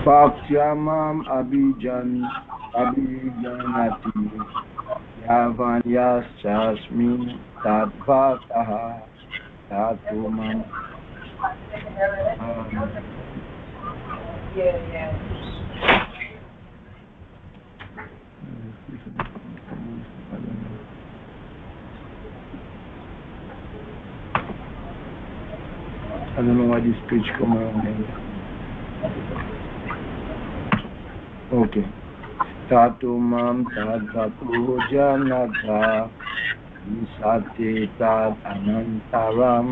Bhaktyamam Abhijanati Yavan Yaschasmin Tadbhataha Tatumam. I don't know why this page come around here. Okay. Tatumam Tadbhatu Janata Visate Tad Anantaram.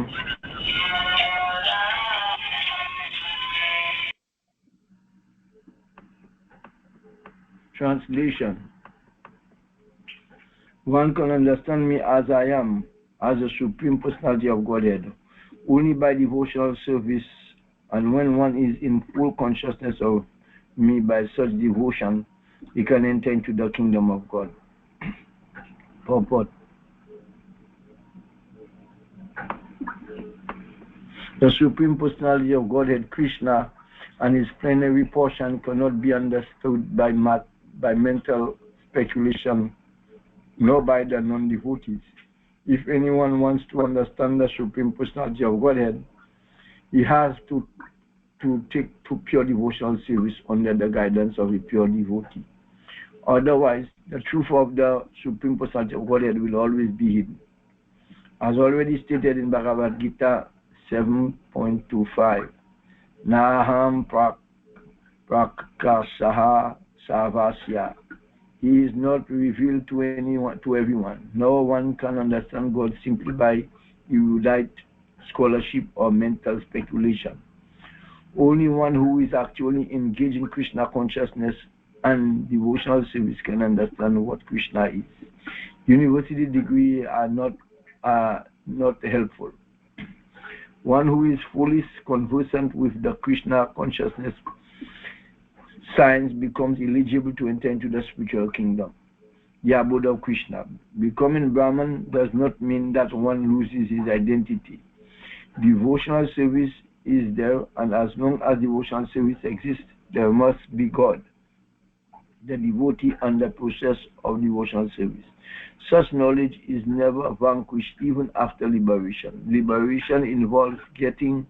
Translation. One can understand me as I am, as the Supreme Personality of Godhead, only by devotional service, and when one is in full consciousness of me by such devotion, he can enter into the kingdom of God. Purport. The Supreme Personality of Godhead, Krishna, and his plenary portion cannot be understood by mental speculation, nor by the non-devotees. If anyone wants to understand the Supreme Personality of Godhead, he has to take to pure devotional service under the guidance of a pure devotee. Otherwise, the truth of the Supreme Personality of Godhead will always be hidden. As already stated in Bhagavad Gita 7.25, Naham Prakasaha Savasya. He is not revealed to everyone. No one can understand God simply by erudite scholarship or mental speculation. Only one who is actually engaged in Krishna consciousness and devotional service can understand what Krishna is. University degrees are not helpful. One who is fully conversant with the Krishna consciousness science becomes eligible to enter into the spiritual kingdom, the abode of Krishna. Becoming Brahman does not mean that one loses his identity. Devotional service is there, and as long as devotional service exists, there must be God, the devotee, and the process of devotional service. Such knowledge is never vanquished even after liberation. Liberation involves getting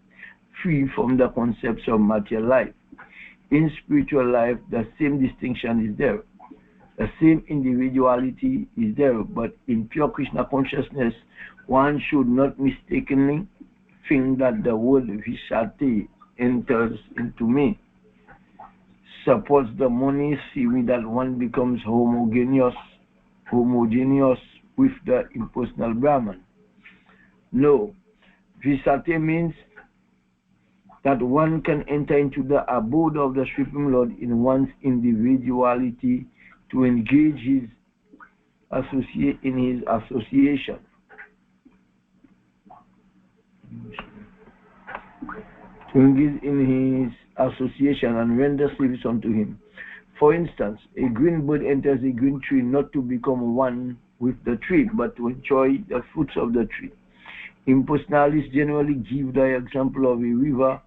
free from the concepts of material life. In spiritual life, the same distinction is there. The same individuality is there, but in pure Krishna consciousness, one should not mistakenly think that the word Vishati enters into me, supports the money theory that one becomes homogeneous with the impersonal Brahman. No, Vishati means that one can enter into the abode of the Supreme Lord in one's individuality to engage in his association. To engage in his association and render service unto him. For instance, a green bird enters a green tree not to become one with the tree, but to enjoy the fruits of the tree. Impersonalists generally give the example of a river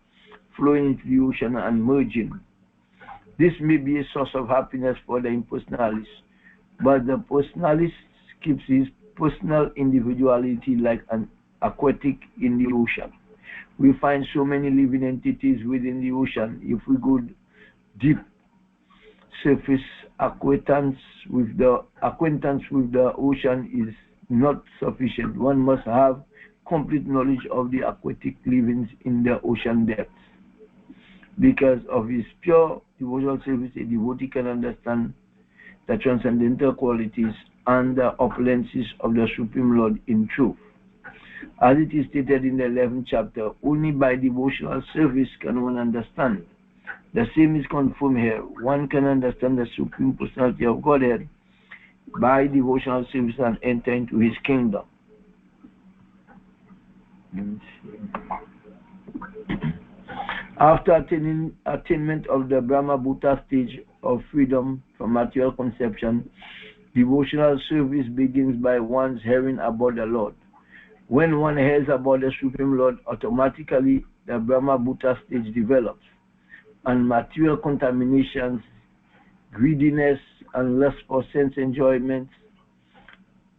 flowing into the ocean and merging. This may be a source of happiness for the impersonalist, but the personalist keeps his personal individuality like an aquatic in the ocean. We find so many living entities within the ocean. If we go deep, surface acquaintance with the ocean is not sufficient. One must have complete knowledge of the aquatic livings in the ocean depths. Because of his pure devotional service, a devotee can understand the transcendental qualities and the opulences of the Supreme Lord in truth. As it is stated in the 11th chapter, only by devotional service can one understand. The same is confirmed here. One can understand the Supreme Personality of Godhead by devotional service and enter into his kingdom. After attainment of the Brahma Bhuta stage of freedom from material conception, devotional service begins by one's hearing about the Lord. When one hears about the Supreme Lord, automatically the Brahma Bhuta stage develops, and material contaminations, greediness, and lust for sense enjoyments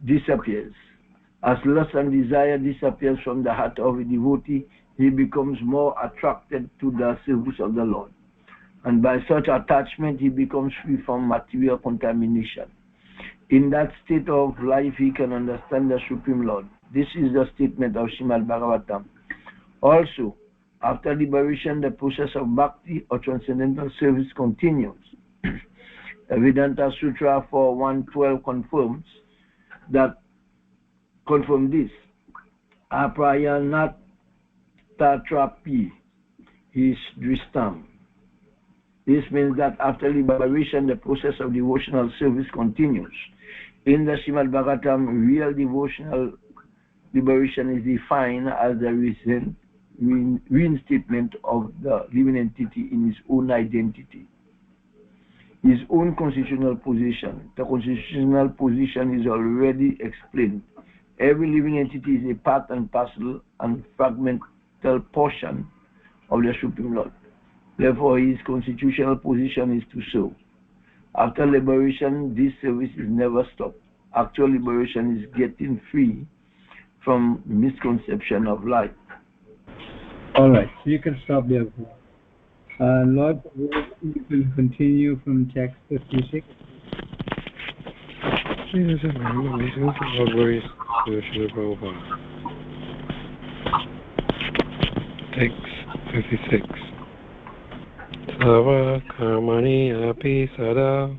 disappears. As lust and desire disappears from the heart of a devotee, he becomes more attracted to the service of the Lord. And by such attachment, he becomes free from material contamination. In that state of life, he can understand the Supreme Lord. This is the statement of Srimad Bhagavatam. Also, after liberation, the process of bhakti or transcendental service continues. The Vedanta Sutra 4.1.12 confirms this. Aprayanat tatrapi is dristam. This means that after liberation, the process of devotional service continues. In the Srimad Bhagavatam, real devotional liberation is defined as the reinstatement of the living entity in his own identity, his own constitutional position. The constitutional position is already explained. Every living entity is a part and parcel and fragmental portion of the Supreme Lord. Therefore, his constitutional position is to serve. After liberation, this service is never stopped. Actual liberation is getting free from misconception of life. All right, so you can stop there. Lord, you will continue from text 56. Text 56. Sava karmani api sada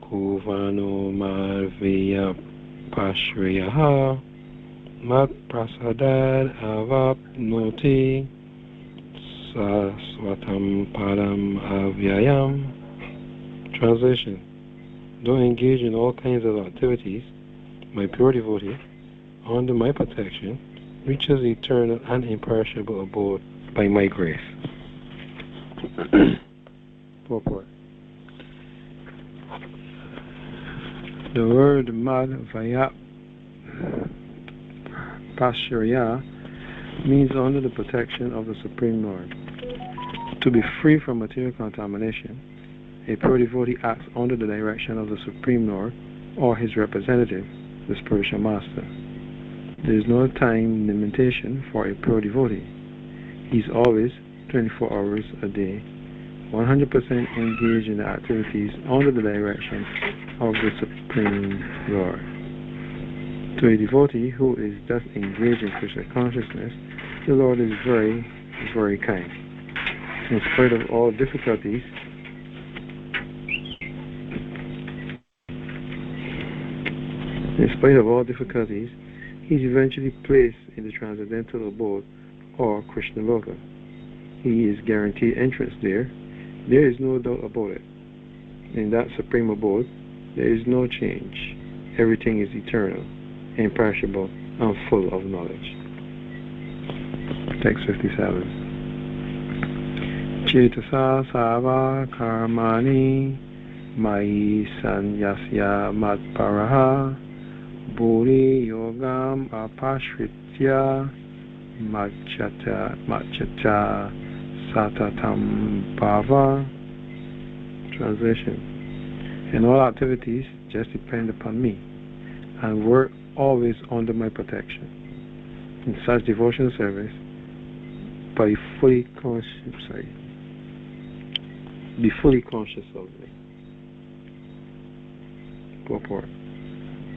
kuvano marviya pashriyaha mat prasadad avapnoti saswatam padam avyayam. Translation: don't engage in all kinds of activities. My pure devotee, under my protection, reaches eternal and imperishable abode by my grace. Purport. The word Madhvaya Pashurya means under the protection of the Supreme Lord. To be free from material contamination, a pure devotee acts under the direction of the Supreme Lord or his representative, the spiritual master. There is no time limitation for a pure devotee. He is always 24 hours a day, 100% engaged in the activities under the direction of the Supreme Lord. To a devotee who is thus engaged in Krishna consciousness, the Lord is very, very kind. In spite of all difficulties, he is eventually placed in the transcendental abode or Krishna Loka. He is guaranteed entrance there. There is no doubt about it. In that supreme abode, there is no change. Everything is eternal, imperishable, and full of knowledge. Text 57. Cetasa sava karmani mai sanyasya matparaha buri yogam apashritya machata satatam bhava. Translation: in all activities, just depend upon me and work always under my protection. In such devotional service, be fully conscious of me. Purport.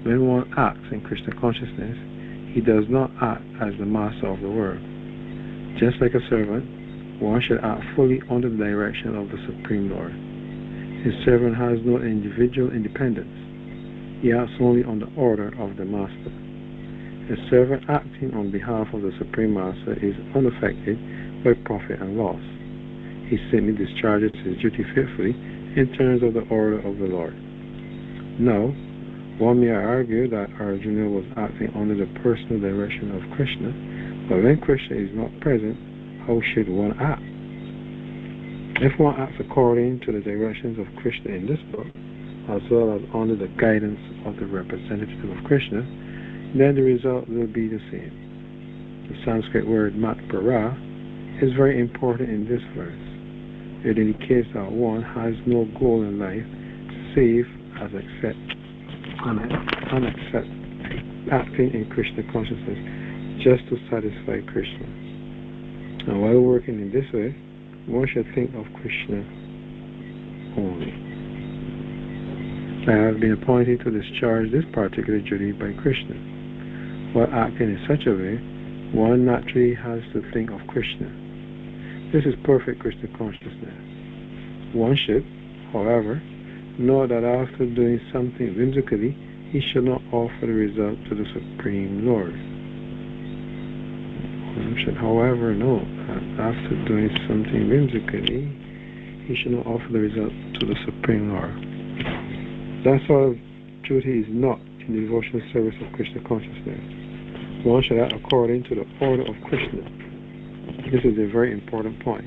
When one acts in Krishna consciousness, he does not act as the master of the world. Just like a servant, one should act fully under the direction of the Supreme Lord. His servant has no individual independence. He acts only on the order of the master. A servant acting on behalf of the Supreme Master is unaffected by profit and loss. He simply discharges his duty faithfully in terms of the order of the Lord. Now, one may argue that Arjuna was acting under the personal direction of Krishna, but when Krishna is not present, how should one act? If one acts according to the directions of Krishna in this book, as well as under the guidance of the representative of Krishna, then the result will be the same. The Sanskrit word matpara is very important in this verse. It indicates that one has no goal in life save as acting in Krishna consciousness just to satisfy Krishna. And while working in this way, one should think of Krishna only. I have been appointed to discharge this particular duty by Krishna. While acting in such a way, one naturally has to think of Krishna. This is perfect Krishna consciousness. One should, however, know that after doing something whimsically, he should not offer the result to the Supreme Lord. One should, however, know that after doing something whimsically, he should not offer the result to the Supreme Lord. That sort of duty is not in the devotional service of Krishna consciousness. One should act according to the order of Krishna. This is a very important point.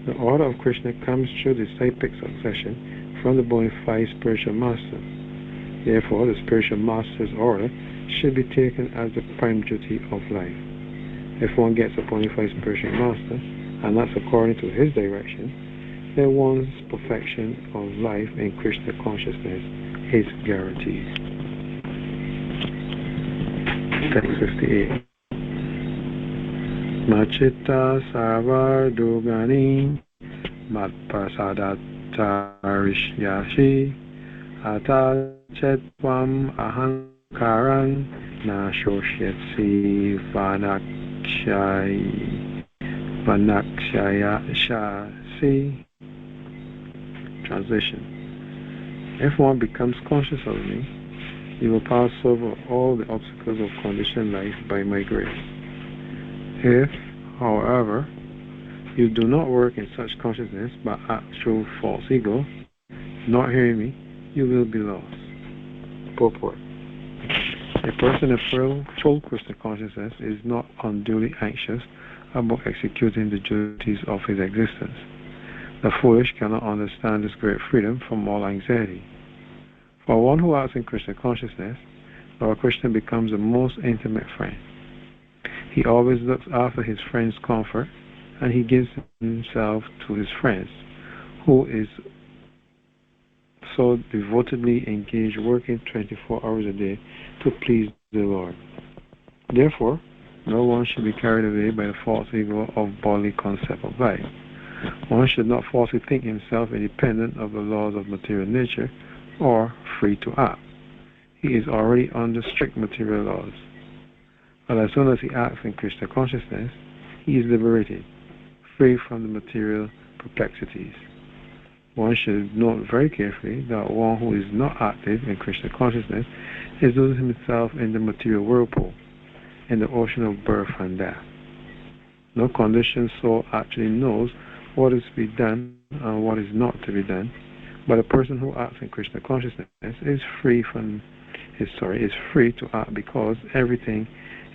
The order of Krishna comes through the cyclic succession from the bona fide spiritual master. Therefore, the spiritual master's order should be taken as the prime duty of life. If one gets a bona fide spiritual master, and that's according to his direction, then one's perfection of life in Krishna consciousness is guaranteed. Text 58. Machita Savardugani Matpasadatarisyashi Atachetvam Ahankaran Nashoshitsi Vanakshayashasi. Translation. If one becomes conscious of me, he will pass over all the obstacles of conditioned life by my grace. If, however, you do not work in such consciousness but act through false ego, not hearing me, you will be lost. Purport. A person in full Krishna consciousness is not unduly anxious about executing the duties of his existence. The foolish cannot understand this great freedom from all anxiety. For one who acts in Krishna consciousness, Lord Krishna becomes the most intimate friend. He always looks after his friend's comfort, and he gives himself to his friends, who is so devotedly engaged working 24 hours a day to please the Lord. Therefore, no one should be carried away by the false ego of bodily concept of life. One should not falsely think himself independent of the laws of material nature or free to act. He is already under strict material laws. But as soon as he acts in Krishna consciousness, he is liberated, free from the material perplexities. One should note very carefully that one who is not active in Krishna consciousness is losing himself in the material whirlpool, in the ocean of birth and death. No conditioned soul actually knows what is to be done and what is not to be done, but a person who acts in Krishna consciousness is free to act because everything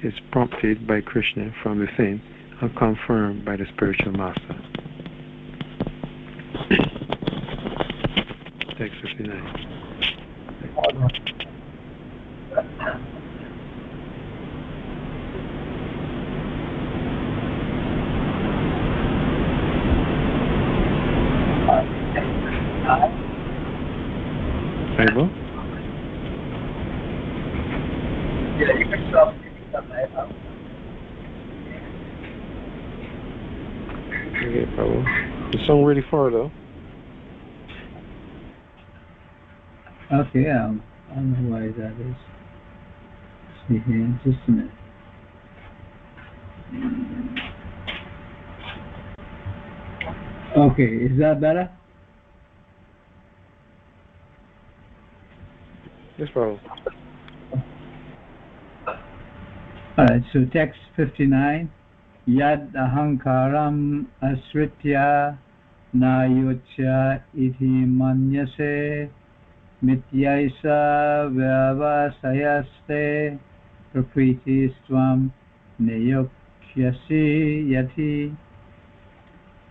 is prompted by Krishna from within and confirmed by the spiritual master. Text 59. Bible? Yeah, you can stop right now. Okay, Bible. The song really far though. Okay, I don't know why that is. See here, just a minute. Okay, is that better? Yes, Bible. Alright, so text 59. Yad ahankaram asritya na yotya iti manyase mityaisa vyavasayaste prakriti stvam neyokyasi yati.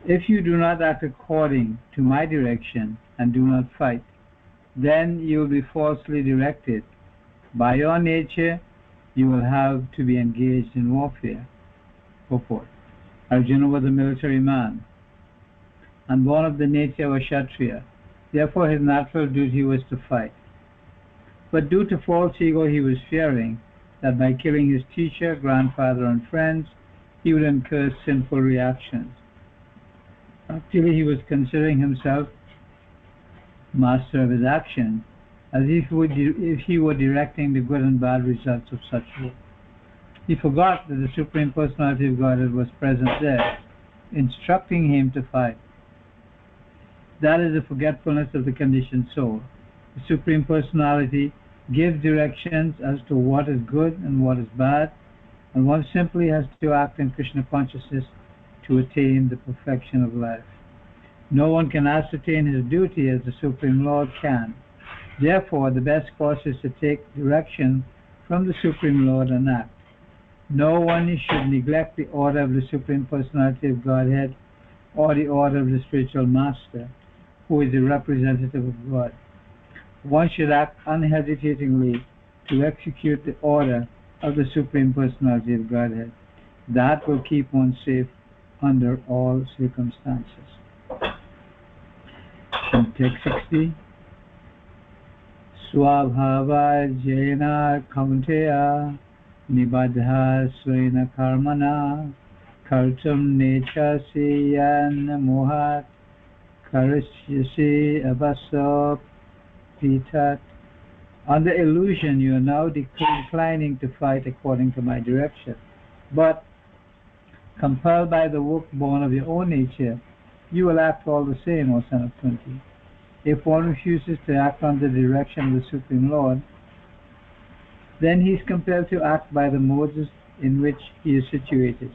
If you do not act according to my direction and do not fight, then you will be falsely directed. By your nature, you will have to be engaged in warfare. Purport. Arjuna was a military man and born of the nature of a Kshatriya. Therefore, his natural duty was to fight. But due to false ego, he was fearing that by killing his teacher, grandfather, and friends, he would incur sinful reactions. Actually, he was considering himself master of his actions, as if he were directing the good and bad results of such work. He forgot that the Supreme Personality of Godhead was present there, instructing him to fight. That is the forgetfulness of the conditioned soul. The Supreme Personality gives directions as to what is good and what is bad, and one simply has to act in Krishna consciousness to attain the perfection of life. No one can ascertain his duty as the Supreme Lord can. Therefore, the best course is to take direction from the Supreme Lord and act. No one should neglect the order of the Supreme Personality of Godhead or the order of the spiritual master, who is the representative of God. One should act unhesitatingly to execute the order of the Supreme Personality of Godhead. That will keep one safe under all circumstances. In text 60, Swabhava Jena Kaunteya Nibadha Svena Karmana Kartum Nechasi Yan Mohat Karishyasi Abasop Pitat. Under illusion, you are now declining to fight according to my direction. But, compelled by the work born of your own nature, you will act all the same, O son of Kunti. If one refuses to act under the direction of the Supreme Lord, then he is compelled to act by the modes in which he is situated.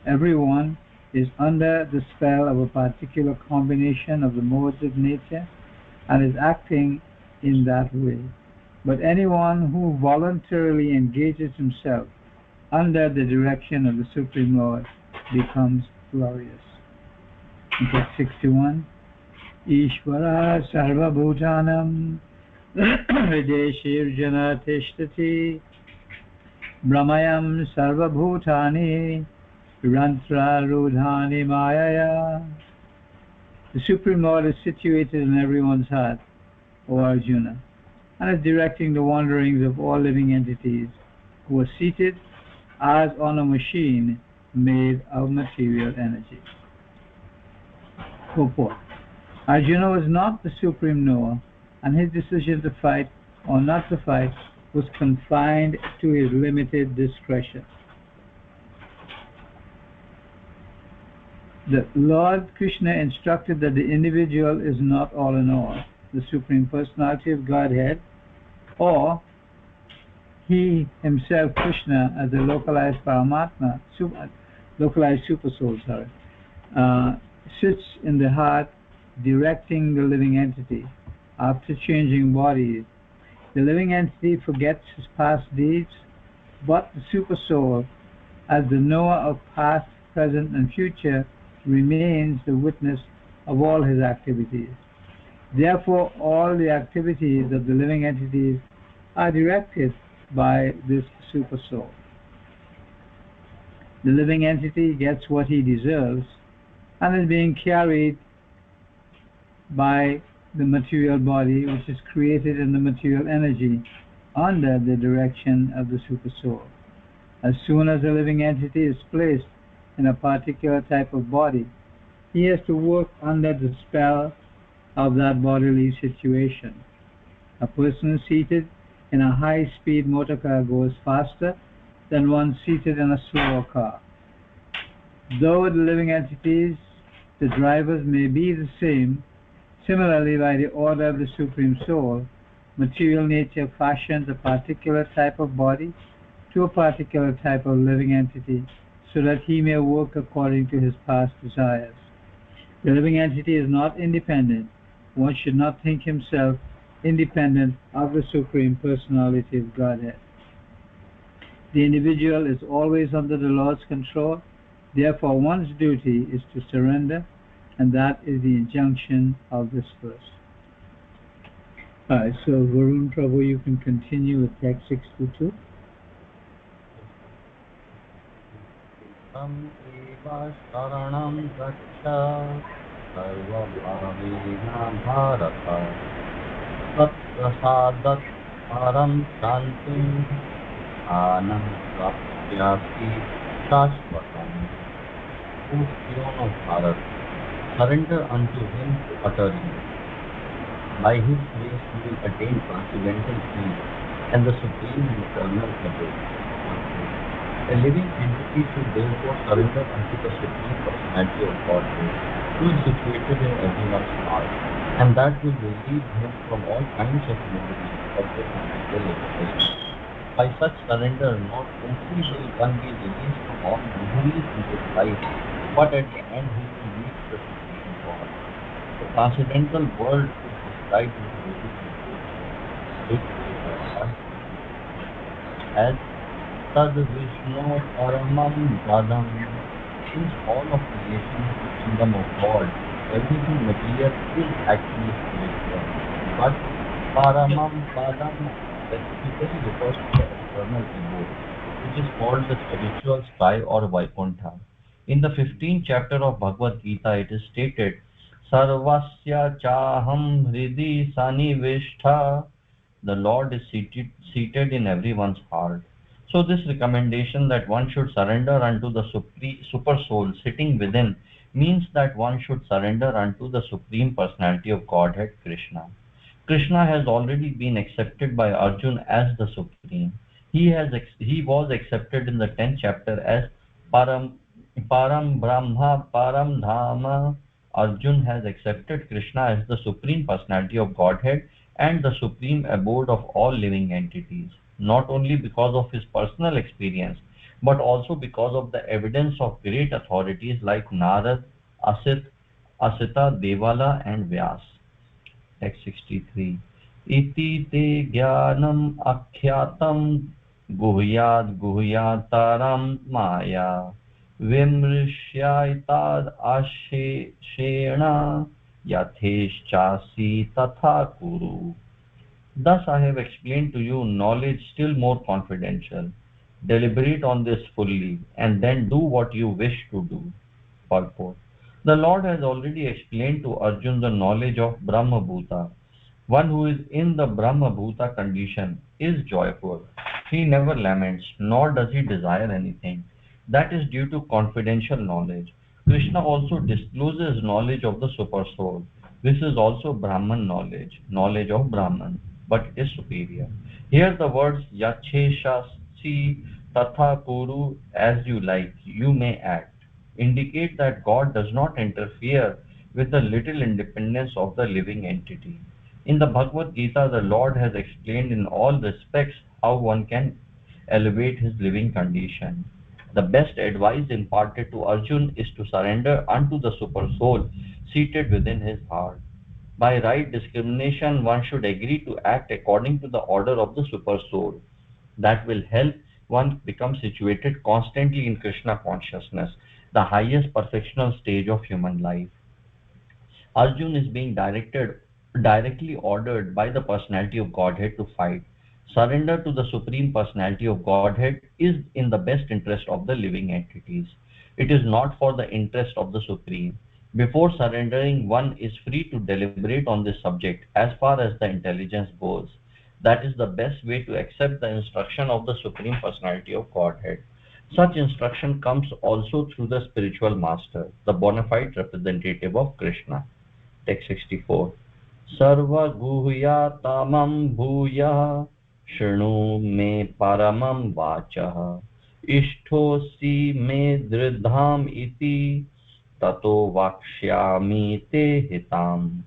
Everyone is under the spell of a particular combination of the modes of nature and is acting in that way. But anyone who voluntarily engages himself under the direction of the Supreme Lord becomes glorious. In text 61, Ishvara Sarva Bhutanam Hrideshirjana Tishtati Brahmayam Sarva Bhutani Rantra Rudhani Mayaya. The Supreme Lord is situated in everyone's heart, O Arjuna, and is directing the wanderings of all living entities who are seated as on a machine made of material energy. Purport. Arjuna was not the supreme knower, and his decision to fight or not to fight was confined to his limited discretion. The Lord Krishna instructed that the individual is not all in all, the Supreme Personality of Godhead, or he himself, Krishna, as a localized Paramatma, localized super soul, sits in the heart directing the living entity. After changing bodies, the living entity forgets his past deeds, but the super soul, as the knower of past, present, and future, remains the witness of all his activities. Therefore, all the activities of the living entities are directed by this super soul. The living entity gets what he deserves and is being carried by the material body, which is created in the material energy under the direction of the super soul. As soon as a living entity is placed in a particular type of body, he has to work under the spell of that bodily situation. A person seated in a high-speed motor car goes faster than one seated in a slower car. Though the living entities, the drivers, may be the same, similarly, by the order of the Supreme Soul, material nature fashions a particular type of body to a particular type of living entity so that he may work according to his past desires. The living entity is not independent. One should not think himself independent of the Supreme Personality of Godhead. The individual is always under the Lord's control. Therefore, one's duty is to surrender, and that is the injunction of this verse. Alright, so Varun Prabhu, you can continue with text 62. तं एव शरणं गच्छ सर्वभावेन भारत तत्प्रसादात् परं शान्तिं स्थानं प्राप्स्यसि शाश्वतम्. O throne of Bharat, surrender unto him utterly. By his grace you will attain transcendental peace and the supreme and eternal abode. A living entity should therefore surrender unto the supreme personality of Godhead, who is situated in everyone's heart, and that will relieve him from all kinds of misery, object and mental limitation. By such surrender, not only will one be released from all miseries in this life, but at the end he will reach the supreme God. The transcendental world is described in the Vedic literature as Tad Vishnu Paramam Padam. Since all of creation is the kingdom of God, everything material is actually spiritual. But Paramam Padam specifically refers to the eternal abode, which is called the spiritual sky or Vaikuntha. In the 15th chapter of Bhagavad Gita, it is stated, Sarvasya Chaham Hridi Sanivishta. The Lord is seated in everyone's heart. So this recommendation that one should surrender unto the super soul sitting within means that one should surrender unto the supreme personality of Godhead, Krishna. Krishna has already been accepted by Arjun as the supreme. He was accepted in the 10th chapter as Param Brahma Param Dhama. Arjun has accepted Krishna as the supreme personality of Godhead and the supreme abode of all living entities, not only because of his personal experience, but also because of the evidence of great authorities like Narad, Asita, Devala, and Vyas. Text 63. Iti te jnanam akhyatam guhyad guhyataram maya vimrishyaitad asheshena yatheshchasi tatha kuru. Thus I have explained to you knowledge still more confidential. Deliberate on this fully, and then do what you wish to do. Purport. The Lord has already explained to Arjun the knowledge of Brahma Bhuta. One who is in the Brahma Bhuta condition is joyful. He never laments, nor does he desire anything. That is due to confidential knowledge. Krishna also discloses knowledge of the super soul. This is also Brahman knowledge, knowledge of Brahman, but is superior. Here the words Yacheshasi Tatha Kuru, as you like, you may act, indicate that God does not interfere with the little independence of the living entity. In the Bhagavad Gita, the Lord has explained in all respects how one can elevate his living condition. The best advice imparted to Arjun is to surrender unto the super soul seated within his heart. By right discrimination, one should agree to act according to the order of the super soul. That will help one become situated constantly in Krishna consciousness, the highest perfectional stage of human life. Arjun is being directly ordered by the personality of Godhead to fight. Surrender to the supreme personality of Godhead is in the best interest of the living entities. It is not for the interest of the supreme. Before surrendering, one is free to deliberate on this subject as far as the intelligence goes. That is the best way to accept the instruction of the supreme personality of Godhead. Such instruction comes also through the spiritual master, the bona fide representative of Krishna. Text 64. Sarva guhya tamam bhuya shृणु me paramam vachah ishtosi me dridham iti tato vakshyami te hitam.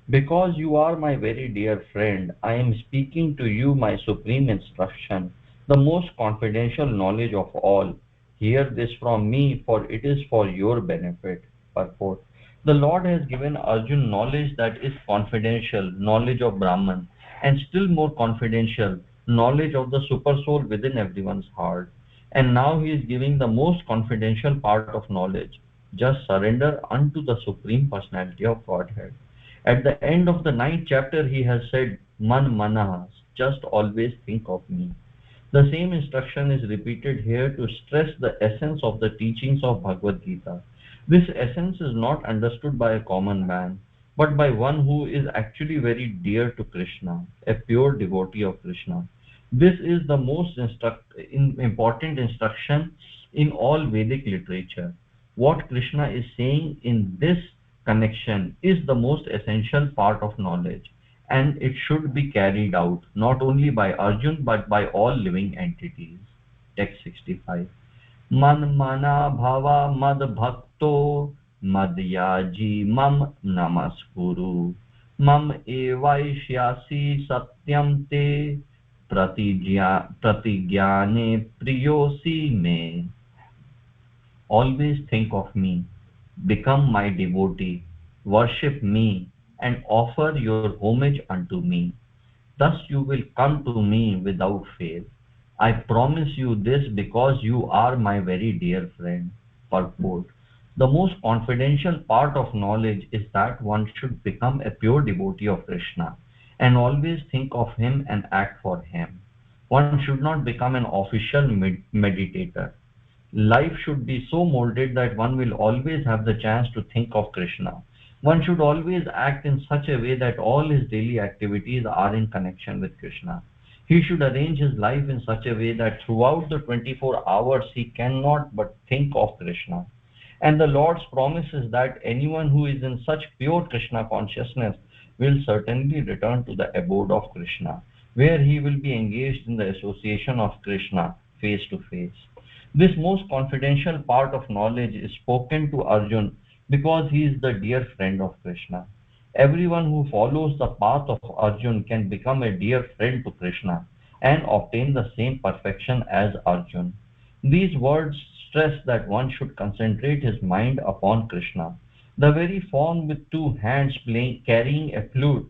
Because you are my very dear friend, I am speaking to you my supreme instruction, the most confidential knowledge of all. Hear this from me, for it is for your benefit. Purport. The Lord has given Arjun knowledge that is confidential, knowledge of Brahman, and still more confidential, knowledge of the super soul within everyone's heart. And now he is giving the most confidential part of knowledge. Just surrender unto the supreme personality of Godhead. At the end of the 9th chapter, he has said, Man manah, just always think of me. The same instruction is repeated here to stress the essence of the teachings of Bhagavad Gita. This essence is not understood by a common man, but by one who is actually very dear to Krishna, a pure devotee of Krishna. This is the most important instruction in all Vedic literature. What Krishna is saying in this connection is the most essential part of knowledge, and it should be carried out not only by Arjun but by all living entities. Text 65. Man mana bhava mad bhakto madhyaji mam namaskuru mam evaishyasi satyam te pratigyane priyosi me. Always think of me, become my devotee, worship me, and offer your homage unto me. Thus you will come to me without fail. I promise you this because you are my very dear friend. Purport. The most confidential part of knowledge is that one should become a pure devotee of Krishna and always think of him and act for him. One should not become an official meditator. Life should be so molded that one will always have the chance to think of Krishna. One should always act in such a way that all his daily activities are in connection with Krishna. He should arrange his life in such a way that throughout the 24 hours he cannot but think of Krishna. And the Lord's promise is that anyone who is in such pure Krishna consciousness will certainly return to the abode of Krishna, where he will be engaged in the association of Krishna face to face. This most confidential part of knowledge is spoken to Arjun because he is the dear friend of Krishna. Everyone who follows the path of Arjun can become a dear friend to Krishna and obtain the same perfection as Arjun. These words stress that one should concentrate his mind upon Krishna. The very fawn with two hands carrying a flute,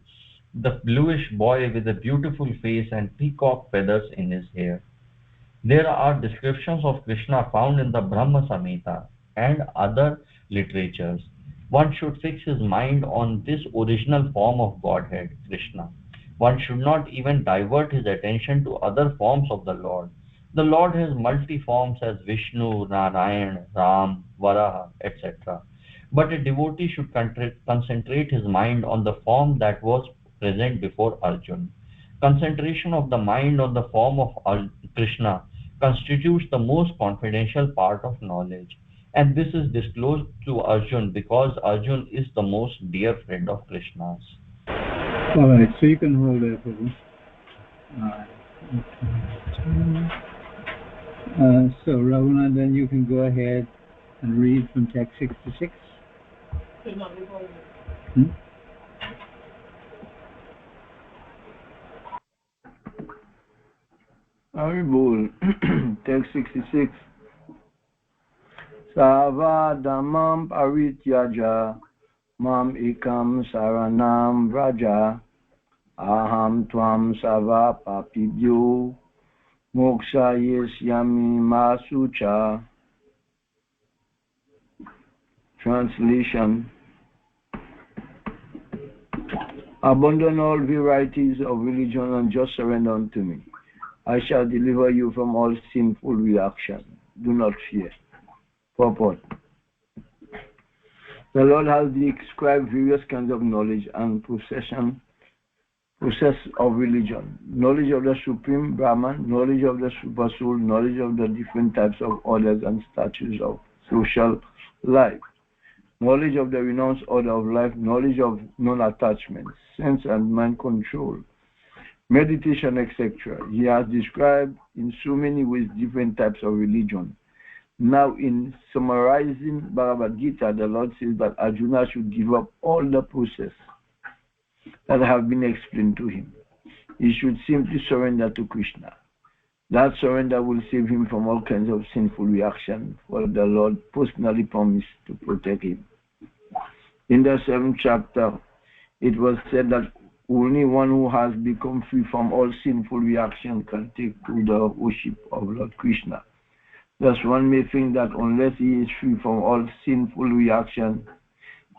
the bluish boy with a beautiful face and peacock feathers in his hair. There are descriptions of Krishna found in the Brahma Samhita and other literatures. One should fix his mind on this original form of Godhead, Krishna. One should not even divert his attention to other forms of the Lord. The Lord has multi forms as Vishnu, Narayan, Ram, Varaha, etc. But a devotee should concentrate his mind on the form that was present before Arjun. Concentration of the mind on the form of Krishna constitutes the most confidential part of knowledge, and this is disclosed to Arjun because Arjun is the most dear friend of Krishna's. All right, so you can hold there, Prabhu. So, Ravana, then you can go ahead and read from text 66. Haribol, text 66. Savadamam parityaja mam ekam saranam vraja aham tvam sava papibyo moksha yesyami masucha. Translation. Abandon all varieties of religion and just surrender unto me. I shall deliver you from all sinful reaction. Do not fear. Purport. The Lord has described various kinds of knowledge and process of religion. Knowledge of the Supreme Brahman, knowledge of the Super Soul, knowledge of the different types of orders and statutes of social life, knowledge of the renounced order of life, knowledge of non-attachment, sense and mind control, meditation, etc. He has described in so many ways different types of religion. Now, in summarizing Bhagavad Gita, the Lord says that Arjuna should give up all the process that have been explained to him. He should simply surrender to Krishna. That surrender will save him from all kinds of sinful reaction, for the Lord personally promised to protect him. In the 7th chapter, it was said that only one who has become free from all sinful reaction can take to the worship of Lord Krishna. Thus one may think that unless he is free from all sinful reaction,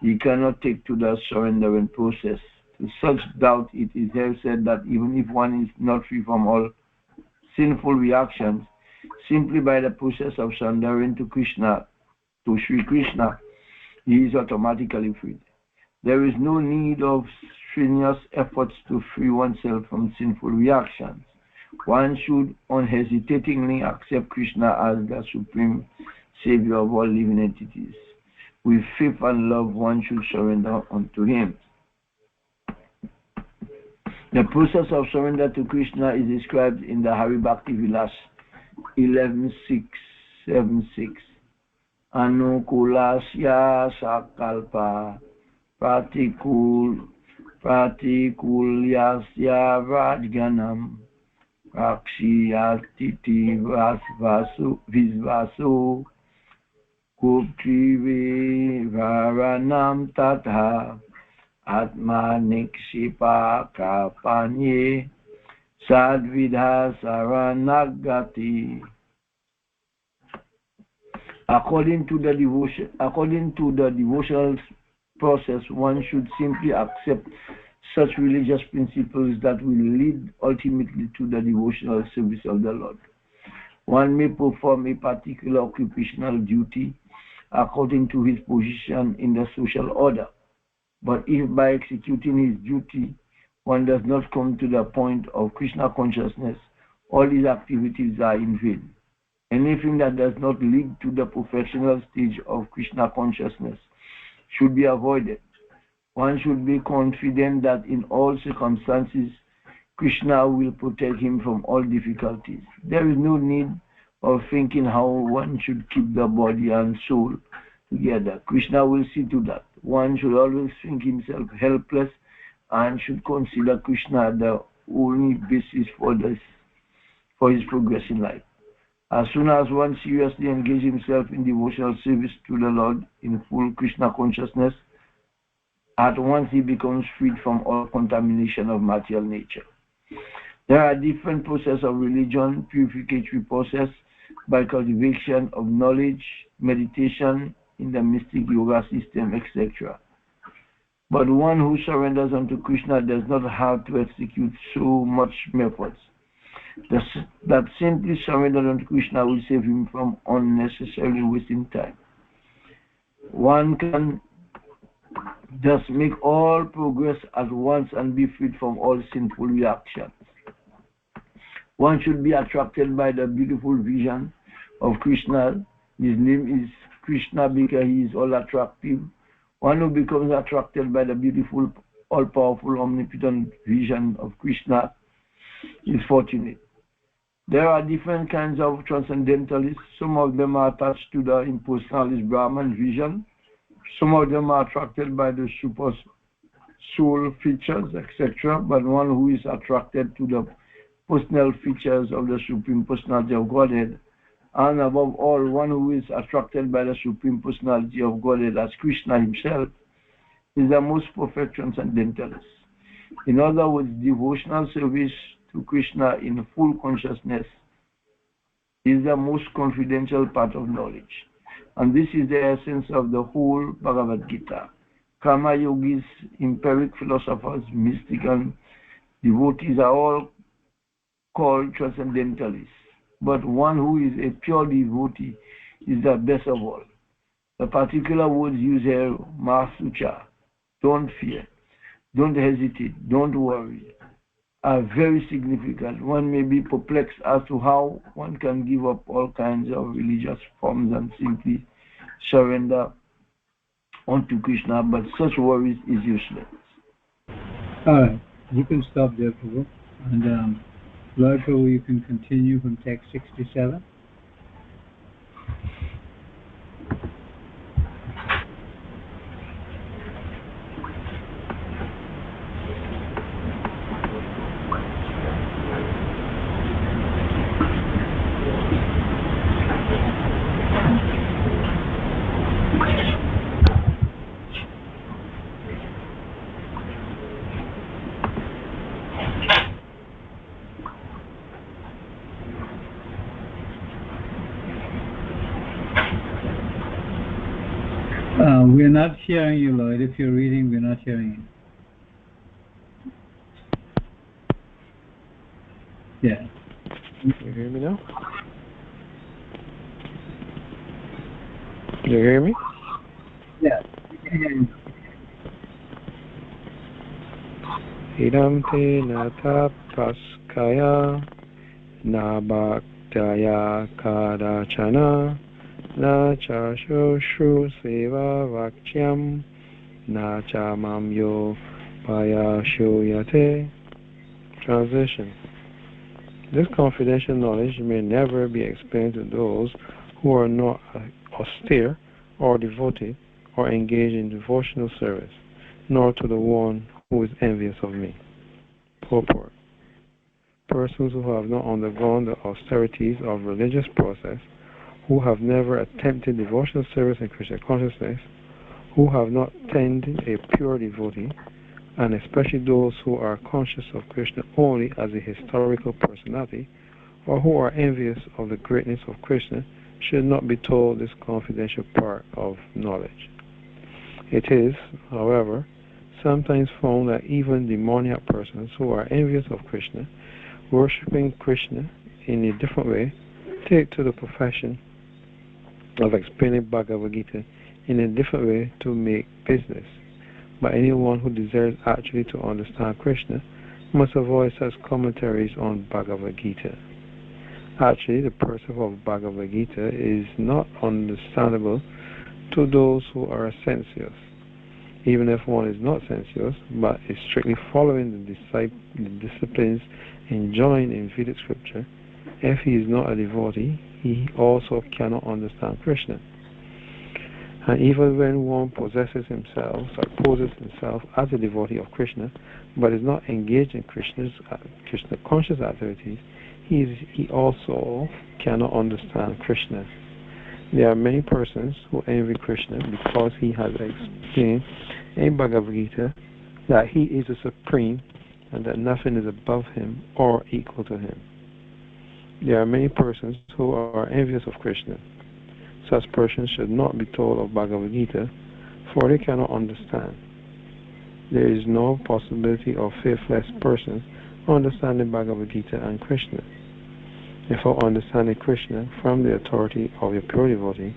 he cannot take to the surrendering process. To such doubt, it is here said that even if one is not free from all sinful reactions simply by the process of surrendering to Sri Krishna, he is automatically freed. There is no need of strenuous efforts to free oneself from sinful reactions. One should unhesitatingly accept Krishna as the supreme savior of all living entities. With faith and love, one should surrender unto him. The process of surrender to Krishna is described in the Hari Bhakti Vilas 11.676. Anukulasya sakalpa pratikulyasya rajganam rakshiyatiti visvasu kuptrive varanam tatha atma nikshipa kapanye sadvidha saranagati. According to the devotional process, one should simply accept such religious principles that will lead ultimately to the devotional service of the Lord. One may perform a particular occupational duty according to his position in the social order, but if by executing his duty one does not come to the point of Krishna consciousness, all his activities are in vain. Anything that does not lead to the professional stage of Krishna consciousness should be avoided. One should be confident that in all circumstances, Krishna will protect him from all difficulties. There is no need of thinking how one should keep the body and soul together. Krishna will see to that. One should always think himself helpless and should consider Krishna the only basis for his progress in life. As soon as one seriously engages himself in devotional service to the Lord in full Krishna consciousness, at once he becomes freed from all contamination of material nature. There are different processes of religion, purificatory process by cultivation of knowledge, meditation in the mystic yoga system, etc. But one who surrenders unto Krishna does not have to execute so much methods. That simply surrender unto Krishna will save him from unnecessarily wasting time. One can thus make all progress at once and be freed from all sinful reactions. One should be attracted by the beautiful vision of Krishna. His name is Krishna because he is all attractive. One who becomes attracted by the beautiful, all-powerful, omnipotent vision of Krishna is fortunate. There are different kinds of transcendentalists. Some of them are attached to the impersonalist Brahman vision. Some of them are attracted by the super soul features, etc. But one who is attracted to the personal features of the Supreme Personality of Godhead, and above all, one who is attracted by the Supreme Personality of Godhead as Krishna himself, is the most perfect transcendentalist. In other words, devotional service to Krishna in full consciousness is the most confidential part of knowledge. And this is the essence of the whole Bhagavad Gita. Karma yogis, empiric philosophers, mystics, and devotees are all called transcendentalists. But one who is a pure devotee is the best of all. The particular words used here, Masucha, don't fear, don't hesitate, don't worry, are very significant. One may be perplexed as to how one can give up all kinds of religious forms and simply surrender unto Krishna, but such worries is useless. All right, you can stop there, Prabhu. And Lord Prabhu, you can continue from text 67. We're not hearing you, Lloyd. If you're reading, we're not hearing you. Yeah. You hear me now? You hear me? Yeah. Idam te nata paskaya nabhaktaya kadachana na cha shushu seva vakchyam na cha mamyo payashuyate. Translation. This confidential knowledge may never be explained to those who are not austere or devoted or engaged in devotional service, nor to the one who is envious of me. Purport. Persons who have not undergone the austerities of religious process, who have never attempted devotional service in Krishna consciousness, who have not tended a pure devotee, and especially those who are conscious of Krishna only as a historical personality, or who are envious of the greatness of Krishna, should not be told this confidential part of knowledge. It is, however, sometimes found that even demoniac persons who are envious of Krishna, worshipping Krishna in a different way, take to the profession of explaining Bhagavad Gita in a different way to make business. But anyone who desires actually to understand Krishna must avoid such commentaries on Bhagavad Gita. Actually, the principle of Bhagavad Gita is not understandable to those who are sensuous. Even if one is not sensuous, but is strictly following the disciplines enjoined in Vedic scripture, if he is not a devotee, he also cannot understand Krishna. And even when one poses himself as a devotee of Krishna, but is not engaged in Krishna conscious activities, he also cannot understand Krishna. There are many persons who envy Krishna because he has explained in Bhagavad Gita that he is the supreme and that nothing is above him or equal to him. There are many persons who are envious of Krishna. Such persons should not be told of Bhagavad Gita, for they cannot understand. There is no possibility of faithless persons understanding Bhagavad Gita and Krishna. Before understanding Krishna from the authority of a pure devotee,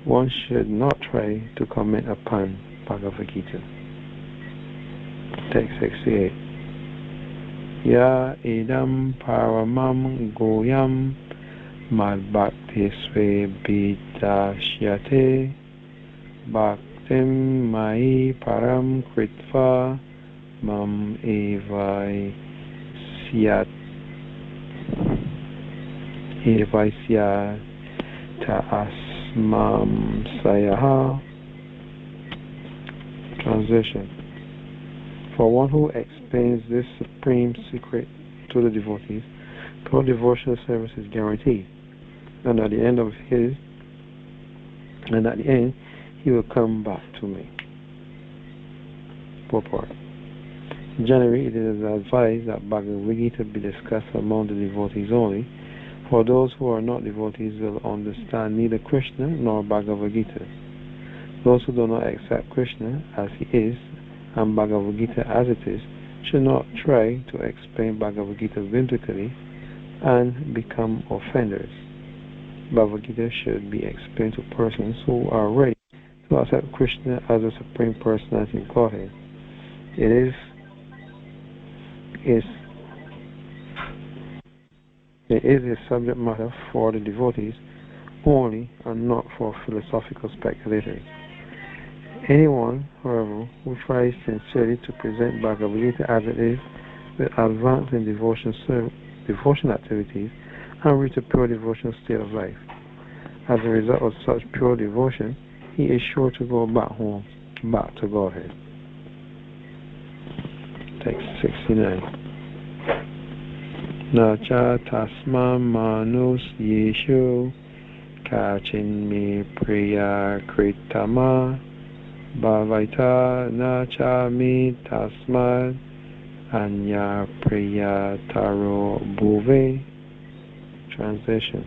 one should not try to comment upon Bhagavad Gita. Text 68. Ya idam paramam goyam mad bhakti sve bidashyate bhaktim mai param kritva mam evai syat evaisya ta asmam sayaha. Translation. For one who explains this supreme secret to the devotees, pure devotional service is guaranteed, and at the end he will come back to me. Purport. Generally, it is advised that Bhagavad Gita be discussed among the devotees only, for those who are not devotees will understand neither Krishna nor Bhagavad Gita. Those who do not accept Krishna as he is and Bhagavad Gita as it is should not try to explain Bhagavad Gita whimsically and become offenders. Bhagavad Gita should be explained to persons who are ready to accept Krishna as the Supreme Personality in Godhead. It is a subject matter for the devotees only and not for philosophical speculators. Anyone, however, who tries sincerely to present Bhagavad Gita as it is, will advance in devotional activities and reach a pure devotional state of life. As a result of such pure devotion, he is sure to go back home, back to Godhead. Text 69. Nacha tasma manus yeshu kachin me priya kritama bhavaita nacha mi tasmad anya priya taro bhuve. Translation.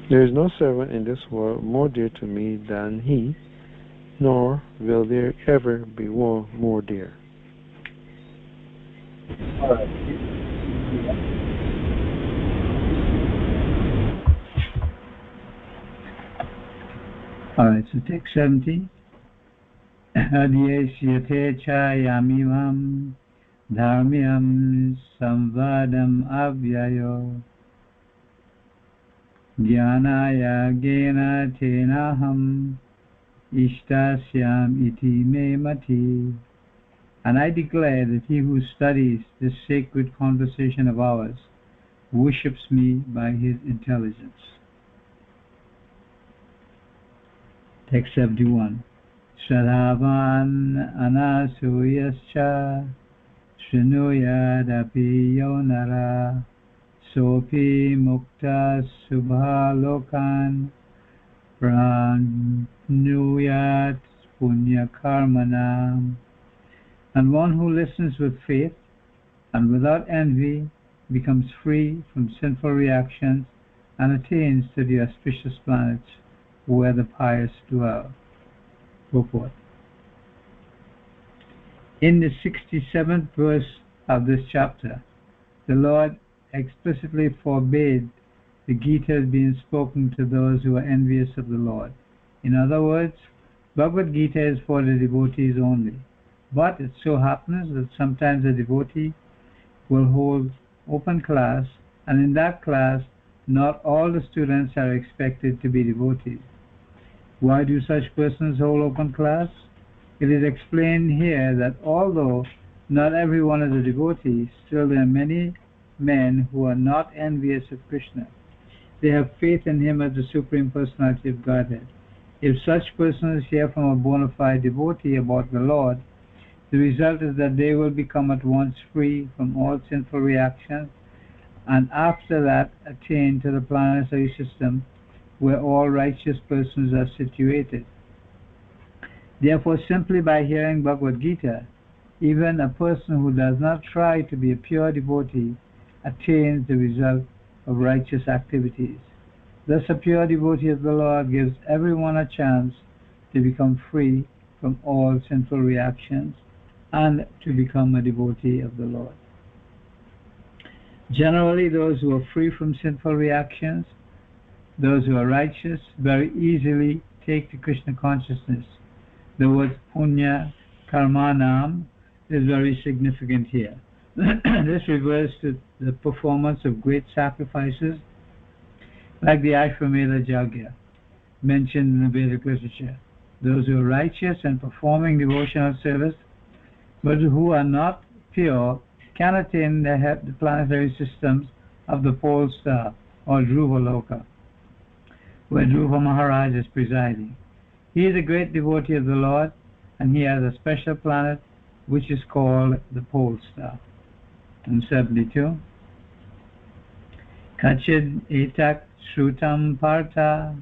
There is no servant in this world more dear to me than he, nor will there ever be one more dear. Alright, so text 70. Adyesyate cha yamimam dharmyam samvadam avyayo jnanaya gena tenaham ishtasyam iti me mati. And I declare that he who studies this sacred conversation of ours worships me by his intelligence. Text 71. Shradhavan anasuyascha shrinuyadapi yonara sopi mukta subhalokan pranuyat punya karmanam. And one who listens with faith and without envy becomes free from sinful reactions and attains to the auspicious planets where the pious dwell. Purport. In the 67th verse of this chapter, the Lord explicitly forbade the Gita being spoken to those who are envious of the Lord. In other words, Bhagavad Gita is for the devotees only. But it so happens that sometimes a devotee will hold open class, and in that class not all the students are expected to be devotees. Why do such persons hold open class? It is explained here that although not everyone is a devotee, still there are many men who are not envious of Krishna. They have faith in him as the Supreme Personality of Godhead. If such persons hear from a bona fide devotee about the Lord, the result is that they will become at once free from all sinful reactions, and after that attain to the planetary system where all righteous persons are situated. Therefore, simply by hearing Bhagavad Gita, even a person who does not try to be a pure devotee attains the result of righteous activities. Thus, a pure devotee of the Lord gives everyone a chance to become free from all sinful reactions and to become a devotee of the Lord. Generally, those who are free from sinful reactions, those who are righteous, very easily take to Krishna consciousness. The word punya karmanam is very significant here. This refers to the performance of great sacrifices like the Ashwamedha Yajna mentioned in the Vedic literature. Those who are righteous and performing devotional service but who are not pure can attain the planetary systems of the pole star or Dhruva Loka, where Dhruva Maharaj is presiding. He is a great devotee of the Lord, and he has a special planet which is called the pole star. And 72. Kachid etak shrutam partha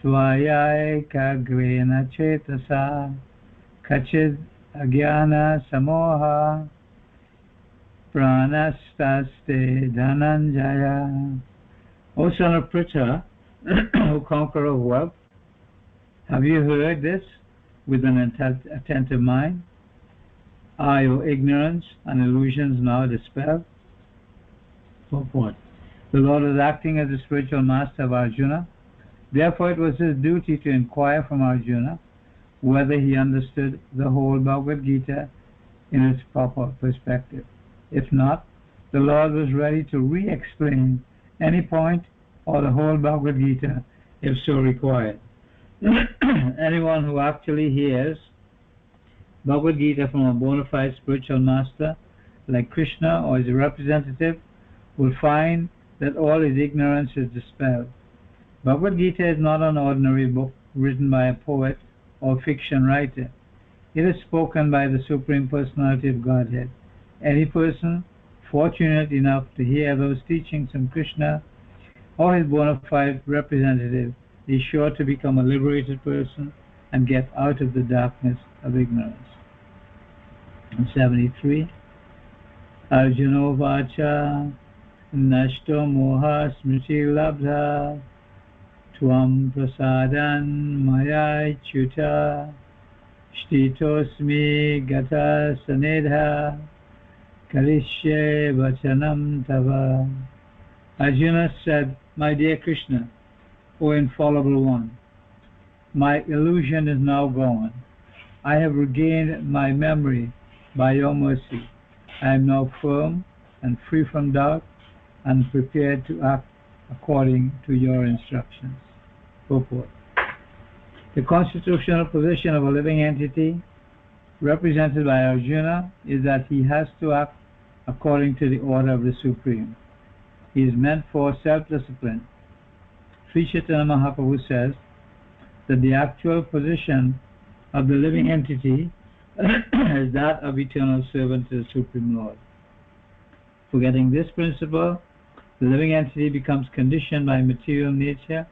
tvaya ekagrena chetasa kachid agyana samoha pranastaste dhananjaya. O son of Pritha, O conqueror of wealth, have you heard this with an attentive mind? Are your ignorance and illusions now dispelled? Purport. The Lord is acting as the spiritual master of Arjuna. Therefore it was his duty to inquire from Arjuna whether he understood the whole Bhagavad Gita in its proper perspective. If not, the Lord was ready to re-explain any point or the whole Bhagavad Gita if so required. Anyone who actually hears Bhagavad Gita from a bona fide spiritual master like Krishna or his representative will find that all his ignorance is dispelled. Bhagavad Gita is not an ordinary book written by a poet or fiction writer. It is spoken by the Supreme Personality of Godhead. Any person fortunate enough to hear those teachings from Krishna or his bona fide representative is sure to become a liberated person and get out of the darkness of ignorance. And 73. Arjuna vacha nashto moha smriti labdha tvam prasadan maya chuta shtitosmi gata sanedha kalishye vachanam tava. Arjuna said, My dear Krishna, O infallible one, My illusion is now gone. I have regained my memory by your mercy. I am now firm and free from doubt and prepared to act according to your instructions. Purport. The constitutional position of a living entity, represented by Arjuna, is that he has to act according to the order of the Supreme. He is meant for self-discipline. Sri Chaitanya Mahaprabhu says that the actual position of the living entity is that of eternal servant to the Supreme Lord. Forgetting this principle, the living entity becomes conditioned by material nature,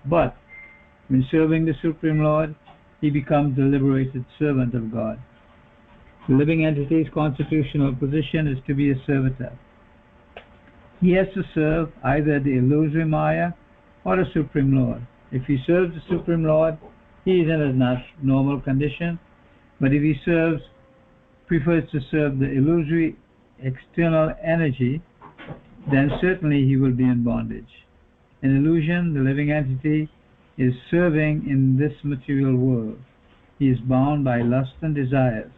but when serving the Supreme Lord, he becomes the liberated servant of God. The living entity's constitutional position is to be a servitor. He has to serve either the illusory Maya or the Supreme Lord. If he serves the Supreme Lord, he is in a normal condition, but if he prefers to serve the illusory external energy, then certainly he will be in bondage. In illusion, the living entity is serving in this material world. He is bound by lust and desires,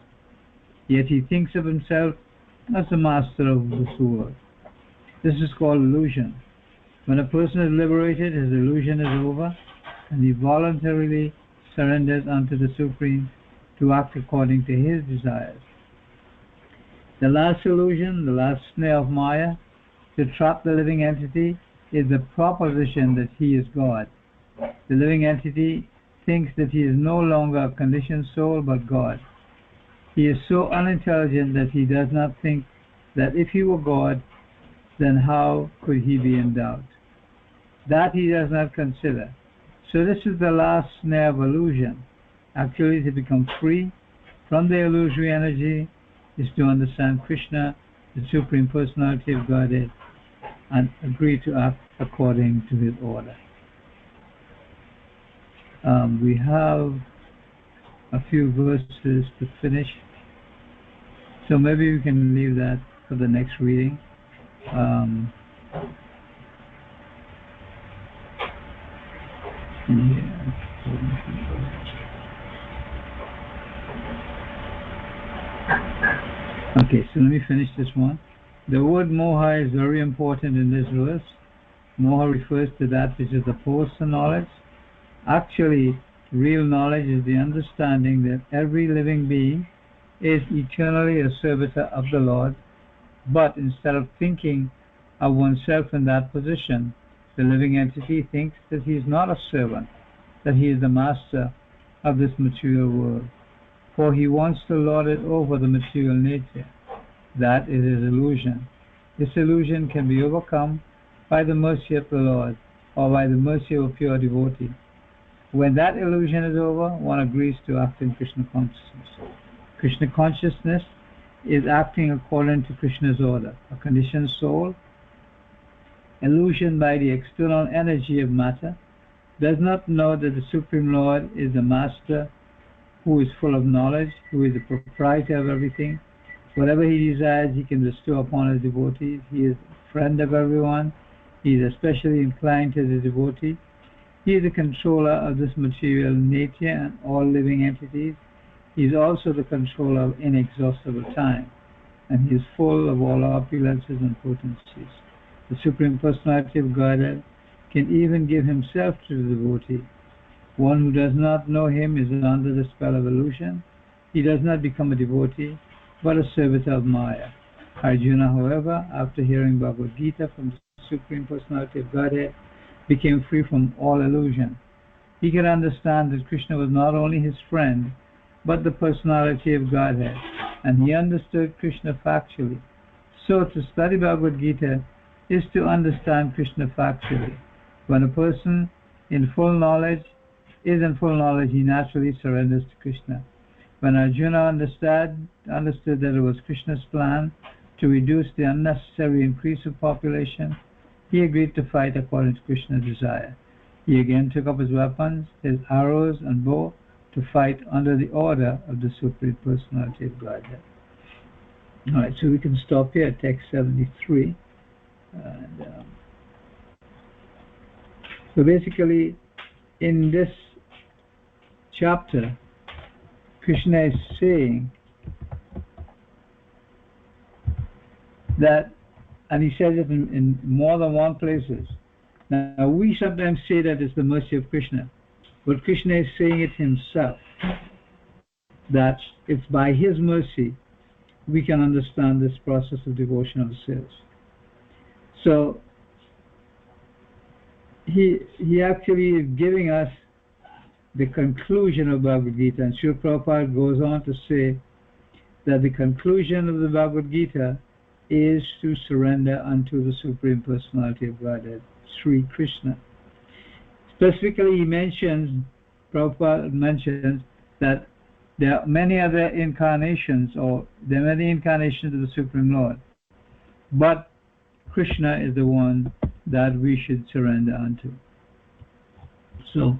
yet he thinks of himself as the master of this world. This is called illusion. When a person is liberated, his illusion is over, and he voluntarily surrenders unto the Supreme to act according to his desires. The last illusion, the last snare of Maya, to trap the living entity, is the proposition that he is God. The living entity thinks that he is no longer a conditioned soul but God. He is so unintelligent that he does not think that if he were God, then how could he be in doubt? That he does not consider. So this is the last snare of illusion. Actually, to become free from the illusory energy is to understand Krishna, the Supreme Personality of Godhead, and agree to act according to his order. We have a few verses to finish, so maybe we can leave that for the next reading. Okay, so let me finish this one. The word moha is very important in this verse. Moha refers to that which is opposed to knowledge. Actually, real knowledge is the understanding that every living being is eternally a servitor of the Lord, but instead of thinking of oneself in that position, the living entity thinks that he is not a servant, that he is the master of this material world, for he wants to lord it over the material nature. That is his illusion. This illusion can be overcome by the mercy of the Lord, or by the mercy of a pure devotee. When that illusion is over, one agrees to act in Krishna consciousness. Krishna consciousness is acting according to Krishna's order. A conditioned soul, illusioned by the external energy of matter, does not know that the Supreme Lord is the Master who is full of knowledge, who is the proprietor of everything. Whatever he desires, he can bestow upon his devotees. He is a friend of everyone. He is especially inclined to the devotee. He is the controller of this material nature and all living entities. He is also the controller of inexhaustible time, and he is full of all opulences and potencies. The Supreme Personality of Godhead can even give himself to the devotee. One who does not know him is under the spell of illusion. He does not become a devotee, but a servitor of Maya. Arjuna, however, after hearing Bhagavad Gita from the Supreme Personality of Godhead, became free from all illusion. He could understand that Krishna was not only his friend, but the Personality of Godhead, and he understood Krishna factually. So to study Bhagavad Gita is to understand Krishna factually. When a person is in full knowledge, he naturally surrenders to Krishna. When Arjuna understood that it was Krishna's plan to reduce the unnecessary increase of population, he agreed to fight according to Krishna's desire. He again took up his weapons, his arrows and bow, to fight under the order of the Supreme Personality of Godhead. Alright, so we can stop here at text 73. So basically, in this chapter, Krishna is saying that, and he says it in more than one places. Now, we sometimes say that it's the mercy of Krishna, but Krishna is saying it himself, that it's by his mercy we can understand this process of devotional service. So, he actually is giving us the conclusion of Bhagavad Gita, and Srila Prabhupada goes on to say that the conclusion of the Bhagavad Gita is to surrender unto the Supreme Personality of Godhead, Sri Krishna. Specifically, Prabhupada mentions that there are many other incarnations, or there are many incarnations of the Supreme Lord, but Krishna is the one that we should surrender unto. So,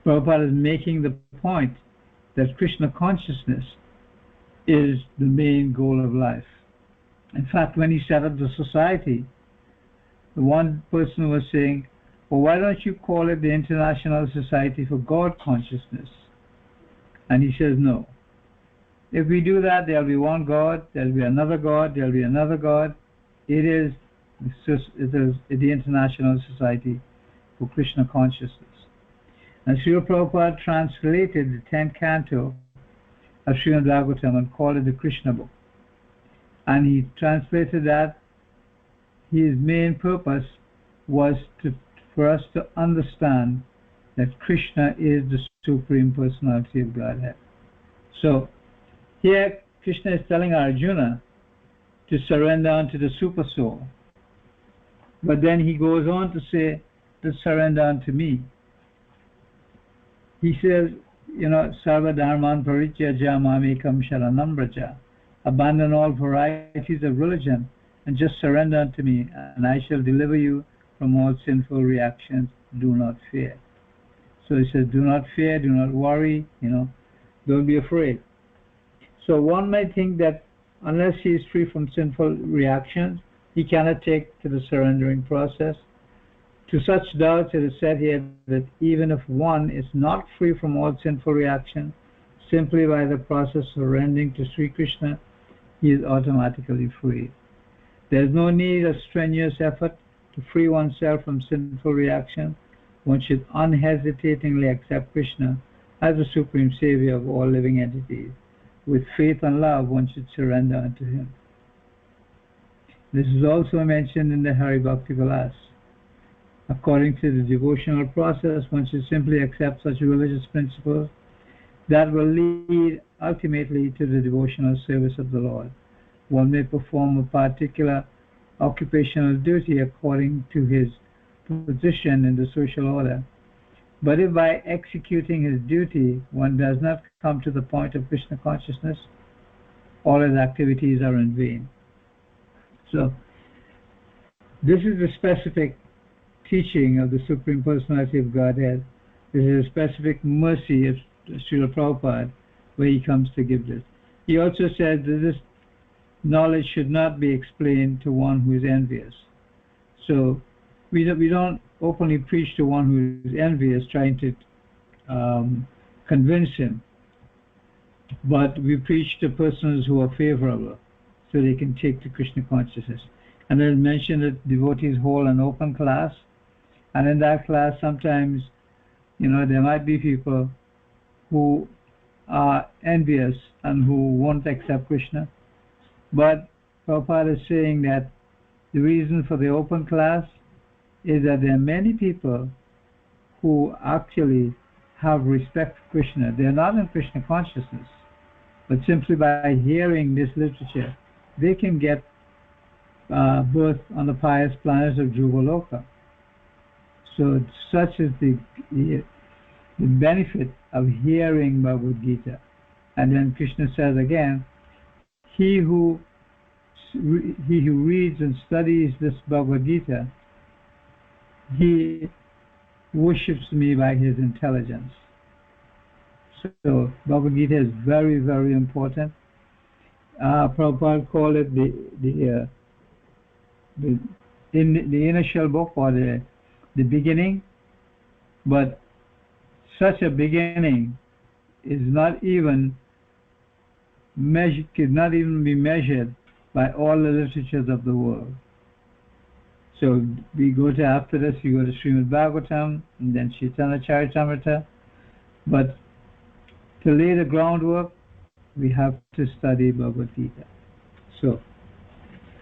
Prabhupada is making the point that Krishna consciousness is the main goal of life. In fact, when he set up the society, the one person was saying, well, why don't you call it the International Society for God Consciousness? And he says, no. If we do that, there'll be one God, there'll be another God, there'll be another God. It is the International Society for Krishna Consciousness. And Srila Prabhupada translated the 10th canto of Srimad Bhagavatam and called it the Krishna book. And he translated that his main purpose was for us to understand that Krishna is the Supreme Personality of Godhead. So here Krishna is telling Arjuna to surrender unto the Super Soul. But then he goes on to say, to surrender unto me. He says, Sarva Dharman Parityaja Mamekam Sharanam Braja. Abandon all varieties of religion and just surrender unto me, and I shall deliver you from all sinful reactions. Do not fear. So he says, do not fear, do not worry, don't be afraid. So one may think that unless he is free from sinful reactions, he cannot take to the surrendering process. To such doubts, it is said here that even if one is not free from all sinful reaction, simply by the process of surrendering to Sri Krishna, he is automatically free. There is no need of strenuous effort to free oneself from sinful reaction. One should unhesitatingly accept Krishna as the Supreme Savior of all living entities. With faith and love, one should surrender unto him. This is also mentioned in the Hari Bhakti Vilas. According to the devotional process, one should simply accept such religious principles that will lead ultimately to the devotional service of the Lord. One may perform a particular occupational duty according to his position in the social order, but if by executing his duty one does not come to the point of Krishna consciousness, all his activities are in vain. So, this is the specific teaching of the Supreme Personality of Godhead. This is a specific mercy of Srila Prabhupada, where he comes to give this. He also said that this knowledge should not be explained to one who is envious. So we don't openly preach to one who is envious, trying to convince him, but we preach to persons who are favorable, so they can take to Krishna consciousness. And as mentioned, that devotees hold an open class, and in that class sometimes, there might be people who are envious and who won't accept Krishna. But Prabhupada is saying that the reason for the open class is that there are many people who actually have respect for Krishna. They are not in Krishna consciousness, but simply by hearing this literature, they can get birth on the pious planets of Dhruva-loka. So such is the benefit of hearing Bhagavad Gita. And then Krishna says again, he who reads and studies this Bhagavad Gita, he worships me by his intelligence. So Bhagavad Gita is very, very important. Prabhupada called it the initial book, or the beginning, but such a beginning is not even could not even be measured by all the literatures of the world. So we go to, after this, we go to Srimad Bhagavatam and then Chaitanya Charitamrita. But to lay the groundwork, we have to study Bhagavad Gita. So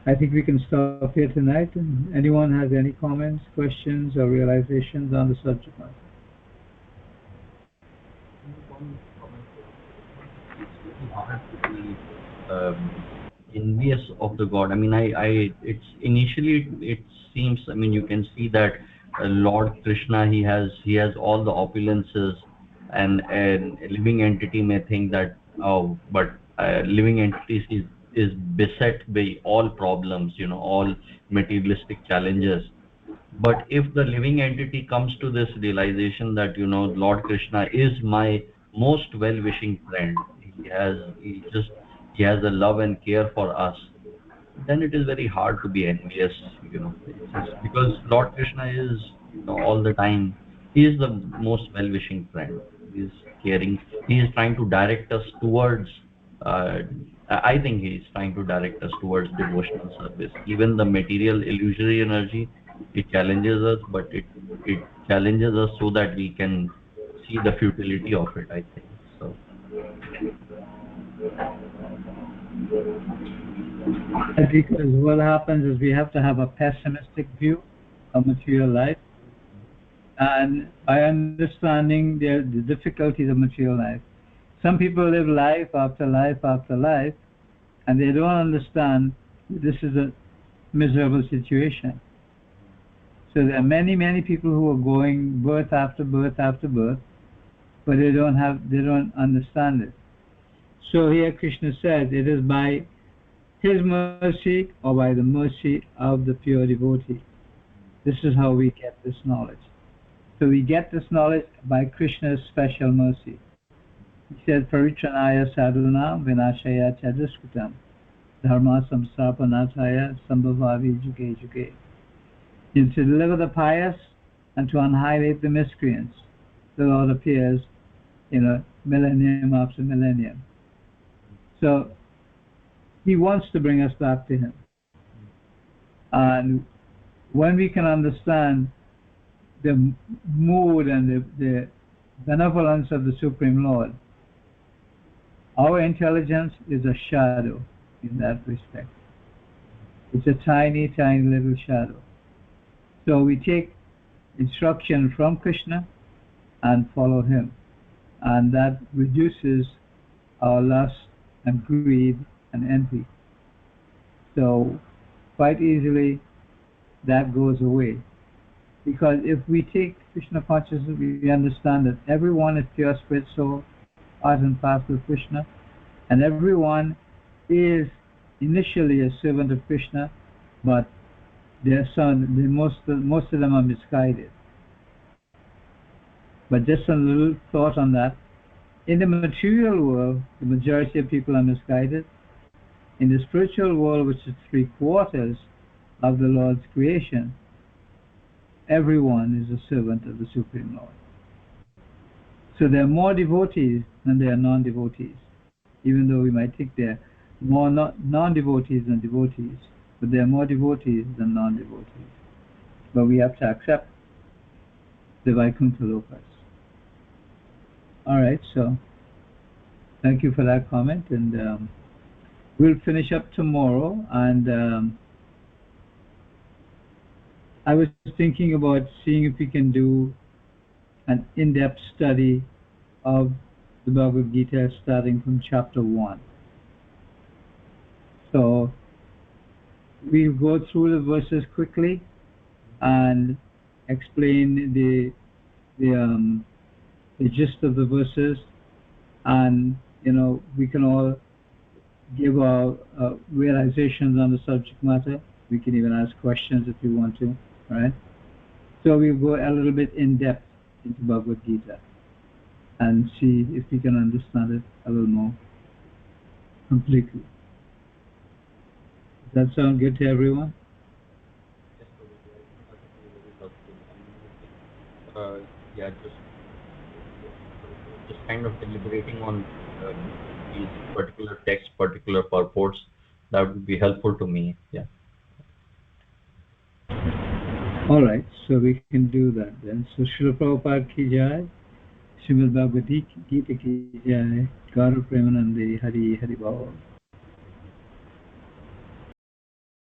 I think we can stop here tonight. And anyone has any comments, questions, or realizations on the subject matter? Hard to be envious of the god. I mean, it's initially it seems. I mean, you can see that Lord Krishna, he has all the opulences, and a living entity may think that, oh, but living entities is beset by all problems, all materialistic challenges. But if the living entity comes to this realization that, Lord Krishna is my most well-wishing friend, he has a love and care for us, then it is very hard to be envious. It's just because Lord Krishna is, all the time, he is the most well-wishing friend. He is caring. He is trying to direct us towards, uh, I think he is trying to direct us towards devotional service. Even the material illusory energy, it challenges us, but it challenges us so that we can see the futility of it, I think. So Because what happens is we have to have a pessimistic view of material life, and by understanding the difficulties of material life, some people live life after life after life, and they don't understand this is a miserable situation. So there are many people who are going birth after birth after birth, but they don't understand it. So here Krishna says it is by his mercy or by the mercy of the pure devotee. This is how we get this knowledge. So we get this knowledge by Krishna's special mercy. He said, Paritranaya sadhuna vinashaya chaduskritam dharma samsarpanataya sambhavavi juge juge. And to deliver the pious and to annihilate the miscreants, the Lord appears, millennium after millennium. So he wants to bring us back to him. And when we can understand the mood and the benevolence of the Supreme Lord, our intelligence is a shadow in that respect. It's a tiny, tiny little shadow. So we take instruction from Krishna and follow him. And that reduces our lust and greed and envy. So quite easily that goes away. Because if we take Krishna consciousness, we understand that everyone is pure spirit soul, art and fast with Krishna, and everyone is initially a servant of Krishna, but most of them are misguided. But just a little thought on that. In the material world, the majority of people are misguided. In the spiritual world, which is 3/4 of the Lord's creation, everyone is a servant of the Supreme Lord. So there are more devotees than there are non-devotees, even though we might think there are more non-devotees than devotees, but there are more devotees than non-devotees. But we have to accept the Vaikuntha Lokas. All right, so thank you for that comment, and we'll finish up tomorrow. And I was thinking about seeing if we can do an in-depth study of the Bhagavad Gita starting from chapter 1. So we'll go through the verses quickly and explain the gist of the verses, and we can all give our realizations on the subject matter. We can even ask questions if you want to, right? So we'll go a little bit in depth into Bhagavad Gita and see if we can understand it a little more completely. Does that sound good to everyone? yeah, just kind of deliberating on these particular texts, particular purports, that would be helpful to me. Yeah. All right, so we can do that then. So Srila Prabhupada ki jai, Srimad Bhagavad Gita ki jai, Gaura Premanande, Hari Hari Bol.